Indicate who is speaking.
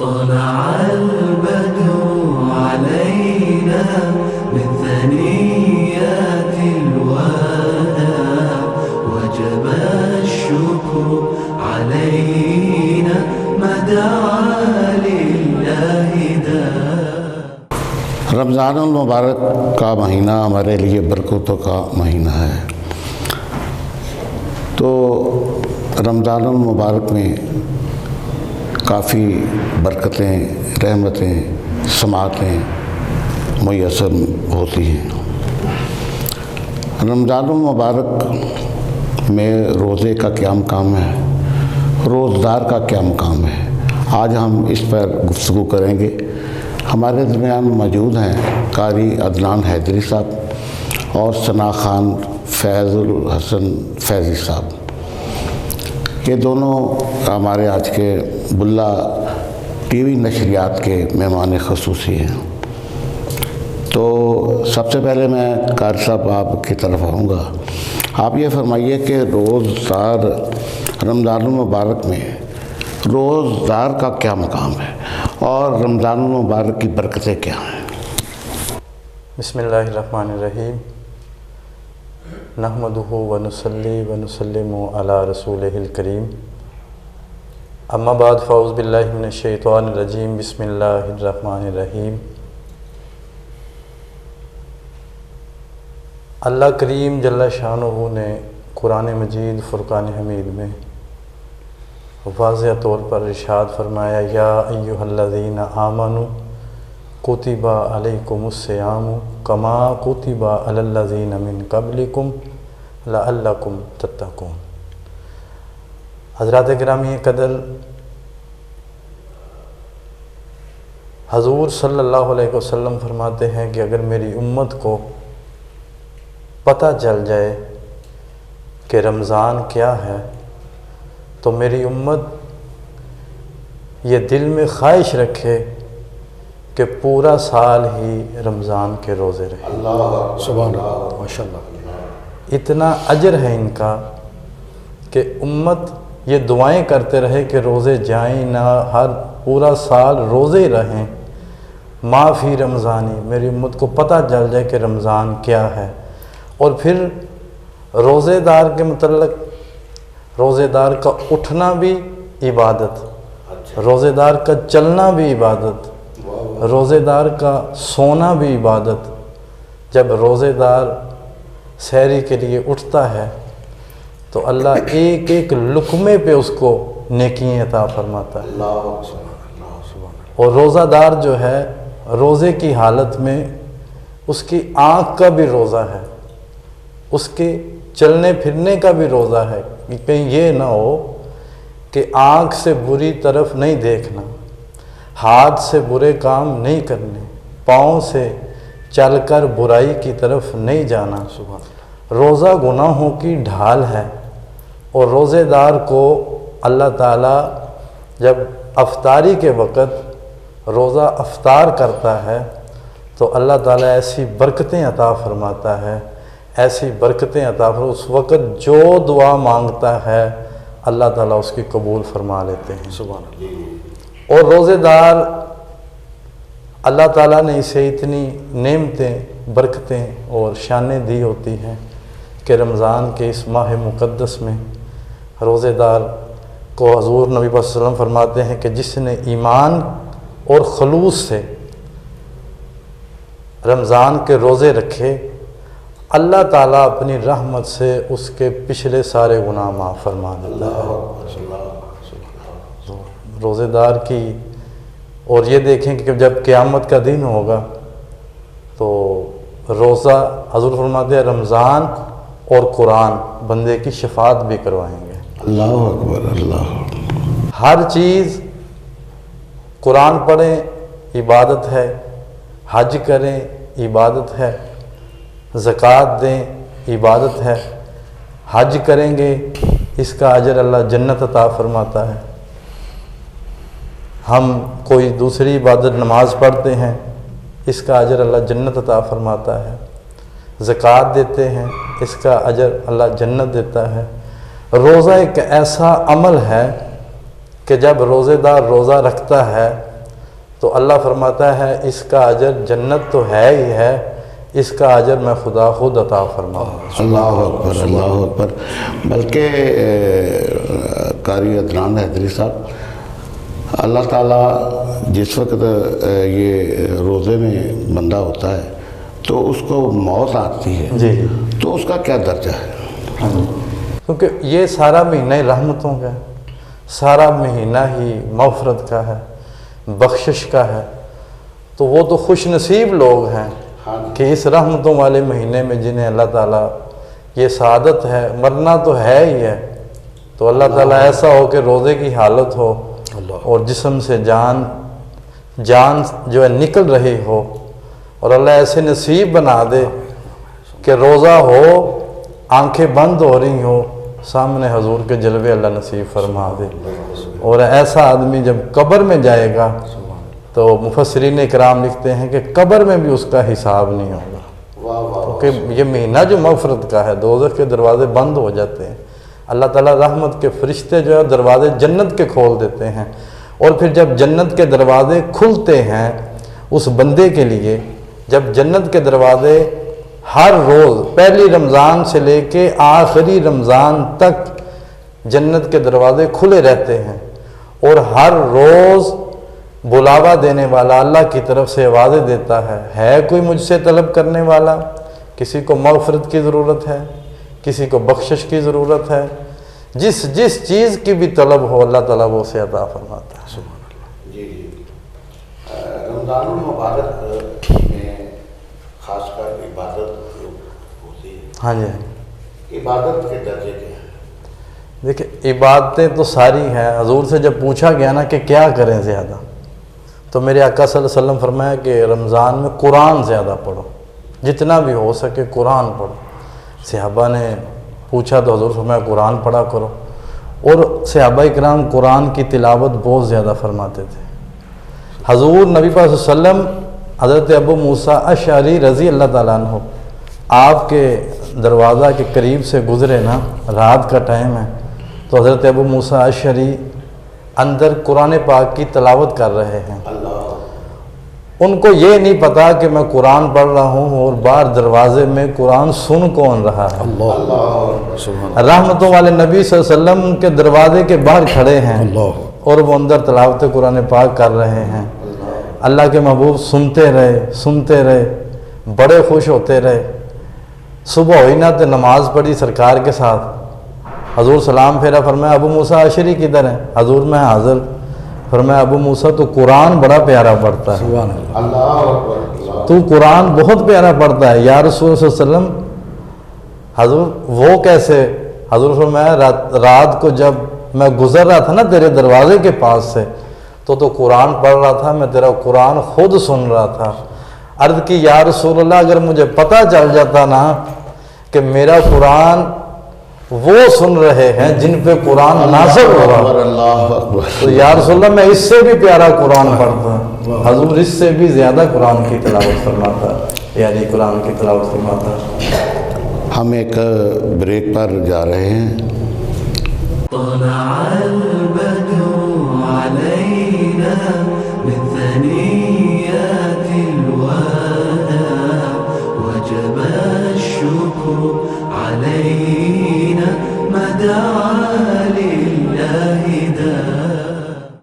Speaker 1: طلع البدر علينا من ثنيات الوداع وجب الشكر علينا ما دعا لله داع۔
Speaker 2: رمضان المبارک کا مہینہ ہمارے لیے برکتوں کا مہینہ ہے، تو رمضان المبارک میں کافی برکتیں، رحمتیں، سماعتیں میسر ہوتی ہیں۔ رمضان المبارک میں روزے کا کیا مقام ہے، روزدار کا کیا مقام ہے، آج ہم اس پر گفتگو کریں گے۔ ہمارے درمیان موجود ہیں قاری عدنان حیدری صاحب اور ثنا خان فیض الحسن فیضی صاحب، یہ دونوں ہمارے آج کے بلا ٹی وی نشریات کے مہمان خصوصی ہیں۔ تو سب سے پہلے میں قاری صاحب آپ کی طرف آؤں گا، آپ یہ فرمائیے کہ روزدار رمضان المبارک میں روزدار کا کیا مقام ہے اور رمضان المبارک کی برکتیں کیا ہیں؟
Speaker 3: بسم اللہ الرحمن الرحیم، نحمدہ ونصلی ونسلم علی رسولہ الکریم، اما بعد فاعوذ باللہ من الشیطان الرجیم، بسم اللہ الرحمن الرحیم۔ اللہ کریم جل شانہ نے قرآن مجید فرقان حمید میں واضح طور پر ارشاد فرمایا، یا ایھا الذین آمنوا کتب علیکم الصیام کما کتب علی الذین من قبلکم لعلکم تتقون۔ حضرات گرامی قدر، حضور صلی اللہ علیہ وسلم فرماتے ہیں کہ اگر میری امت کو پتہ چل جائے کہ رمضان کیا ہے تو میری امت یہ دل میں خواہش رکھے کہ پورا سال ہی رمضان کے روزے رہے۔
Speaker 2: سبحان اللہ، ماشاءاللہ۔
Speaker 3: اتنا اجر ہے ان کا کہ امت یہ دعائیں کرتے رہے کہ روزے جائیں نہ، ہر پورا سال روزے رہیں، ما فی رمضانی، میری امت کو پتہ چل جائے کہ رمضان کیا ہے۔ اور پھر روزے دار کے متعلق، روزے دار کا اٹھنا بھی عبادت، روزے دار کا چلنا بھی عبادت، روزے دار کا سونا بھی عبادت۔ جب روزے دار سحری کے لیے اٹھتا ہے تو اللہ ایک ایک لقمے پہ اس کو نیکیاں عطا فرماتا ہے۔ اور روزہ دار جو ہے روزے کی حالت میں اس کی آنکھ کا بھی روزہ ہے، اس کے چلنے پھرنے کا بھی روزہ ہے، کہ کہیں یہ نہ ہو کہ آنکھ سے بری طرف نہیں دیکھنا، ہاتھ سے برے کام نہیں کرنے، پاؤں سے چل کر برائی کی طرف نہیں جانا۔ روزہ گناہوں کی ڈھال ہے، اور روزے دار کو اللہ تعالیٰ جب افطاری کے وقت روزہ افطار کرتا ہے تو اللہ تعالیٰ ایسی برکتیں عطا فرماتا ہے، ایسی برکتیں عطا فرماتا ہے، اس وقت جو دعا مانگتا ہے اللہ تعالیٰ اس کی قبول فرما لیتے ہیں۔ سبحان اللہ۔ اور روزے دار اللہ تعالیٰ نے اسے اتنی نعمتیں، برکتیں اور شانیں دی ہوتی ہیں کہ رمضان کے اس ماہ مقدس میں روزے دار کو حضور نبی صلی اللہ علیہ وسلم فرماتے ہیں کہ جس نے ایمان اور خلوص سے رمضان کے روزے رکھے، اللہ تعالیٰ اپنی رحمت سے اس کے پچھلے سارے گناہ معاف فرما دیتا ہے۔ روزے دار کی، اور یہ دیکھیں کہ جب قیامت کا دن ہوگا تو روزہ، حضور فرماتے ہیں رمضان اور قرآن بندے کی شفاعت بھی کروائیں گے۔
Speaker 2: اللہ اکبر، اللہ۔
Speaker 3: ہر چیز، قرآن پڑھیں عبادت ہے، حج کریں عبادت ہے، زکوٰۃ دیں عبادت ہے، حج کریں گے اس کا اجر اللہ جنت عطا فرماتا ہے۔ ہم کوئی دوسری عبادت نماز پڑھتے ہیں، اس کا اجر اللہ جنت عطا فرماتا ہے۔ زکوٰۃ دیتے ہیں، اس کا اجر اللہ جنت دیتا ہے۔ روزہ ایک ایسا عمل ہے کہ جب روزے دار روزہ رکھتا ہے تو اللہ فرماتا ہے اس کا اجر جنت تو ہے ہی ہے، اس کا اجر میں خدا خود عطا فرماؤں۔
Speaker 2: اللہ اکبر، اللہ اکبر۔ بلکہ قاری عدنان حیدری صاحب، اللہ تعالیٰ جس وقت یہ روزے میں بندہ ہوتا ہے تو اس کو موت آتی ہے،
Speaker 3: جی
Speaker 2: تو اس کا کیا درجہ ہے؟
Speaker 3: کیونکہ یہ سارا مہینہ ہی رحمتوں کا ہے، سارا مہینہ ہی مغفرت کا ہے، بخشش کا ہے، تو وہ تو خوش نصیب لوگ ہیں کہ اس رحمتوں والے مہینے میں جنہیں اللہ تعالیٰ یہ سعادت ہے، مرنا تو ہے ہی ہے، تو اللہ تعالیٰ ایسا ہو کہ روزے کی حالت ہو اور جسم سے جان جو ہے نکل رہی ہو، اور اللہ ایسے نصیب بنا دے کہ روزہ ہو، آنکھیں بند ہو رہی ہوں، سامنے حضور کے جلوے اللہ نصیب فرما دے۔ اور ایسا آدمی جب قبر میں جائے گا تو مفسرین اکرام لکھتے ہیں کہ قبر میں بھی اس کا حساب نہیں ہوگا، کیونکہ یہ مہینہ جو مغفرت کا ہے، دوزخ کے دروازے بند ہو جاتے ہیں، اللہ تعالیٰ رحمت کے فرشتے جو ہے دروازے جنت کے کھول دیتے ہیں، اور پھر جب جنت کے دروازے کھلتے ہیں اس بندے کے لیے، جب جنت کے دروازے ہر روز پہلی رمضان سے لے کے آخری رمضان تک جنت کے دروازے کھلے رہتے ہیں، اور ہر روز بلاوا دینے والا اللہ کی طرف سے آوازیں دیتا ہے کوئی مجھ سے طلب کرنے والا؟ کسی کو مغفرت کی ضرورت ہے، کسی کو بخشش کی ضرورت ہے، جس چیز کی بھی طلب ہو اللہ تعالیٰ وہ اسے عطا فرماتا ہے۔
Speaker 2: جی رمضان المبارک میں خاص کر عبادت ہوتی ہے،
Speaker 3: ہاں جی،
Speaker 2: عبادت کے درجے کیا ہیں؟
Speaker 3: دیکھیں عبادتیں تو ساری ہیں، حضور سے جب پوچھا گیا نا کہ کیا کریں زیادہ، تو میرے آقا صلی اللہ علیہ وسلم فرمایا کہ رمضان میں قرآن زیادہ پڑھو، جتنا بھی ہو سکے قرآن پڑھو۔ صحابہ نے پوچھا تو حضور فرمایا قرآن پڑھا کرو، اور صحابہ کرام قرآن کی تلاوت بہت زیادہ فرماتے تھے۔ حضور نبی پاک صلی اللہ علیہ وسلم حضرت ابو موسیٰ اشعری رضی اللہ تعالیٰ عنہ آپ کے دروازہ کے قریب سے گزرے نا، رات کا ٹائم ہے، تو حضرت ابو موسیٰ اشعری اندر قرآن پاک کی تلاوت کر رہے ہیں، ان کو یہ نہیں پتا کہ میں قرآن پڑھ رہا ہوں اور باہر دروازے میں قرآن سن کون رہا ہے۔ رحمتوں والے نبی صلی اللہ علیہ وسلم کے دروازے کے باہر کھڑے ہیں اور وہ اندر تلاوت قرآن پاک کر رہے ہیں۔ اللہ کے محبوب سنتے رہے، بڑے خوش ہوتے رہے۔ صبح ہوئی نہ تو نماز پڑھی سرکار کے ساتھ، حضور سلام پھیرا، فرمایا ابو موسیٰ اشعری کدھر ہیں؟ حضور میں حاضر۔ فرمایا ابو موسیٰ تو قرآن بڑا پیارا پڑھتا ہے، تو قرآن بہت پیارا پڑھتا ہے یا رسول اللہ صلی اللہ علیہ وسلم۔ حضور وہ کیسے؟ حضور فرمایا رات کو جب میں گزر رہا تھا نا تیرے دروازے کے پاس سے تو قرآن پڑھ رہا تھا، میں تیرا قرآن خود سن رہا تھا۔ عرض کی یا رسول اللہ اگر مجھے پتہ چل جاتا نا کہ میرا قرآن وہ سن رہے ہیں جن پہ قرآن نازل ہو رہا تو یا رسول اللہ میں اس سے بھی پیارا قرآن پڑھتا، حضور اس سے بھی زیادہ قرآن کی تلاوت فرماتا، یعنی قرآن کی تلاوت فرماتا۔
Speaker 2: ہم ایک بریک پر جا رہے ہیں۔
Speaker 1: طلع البدر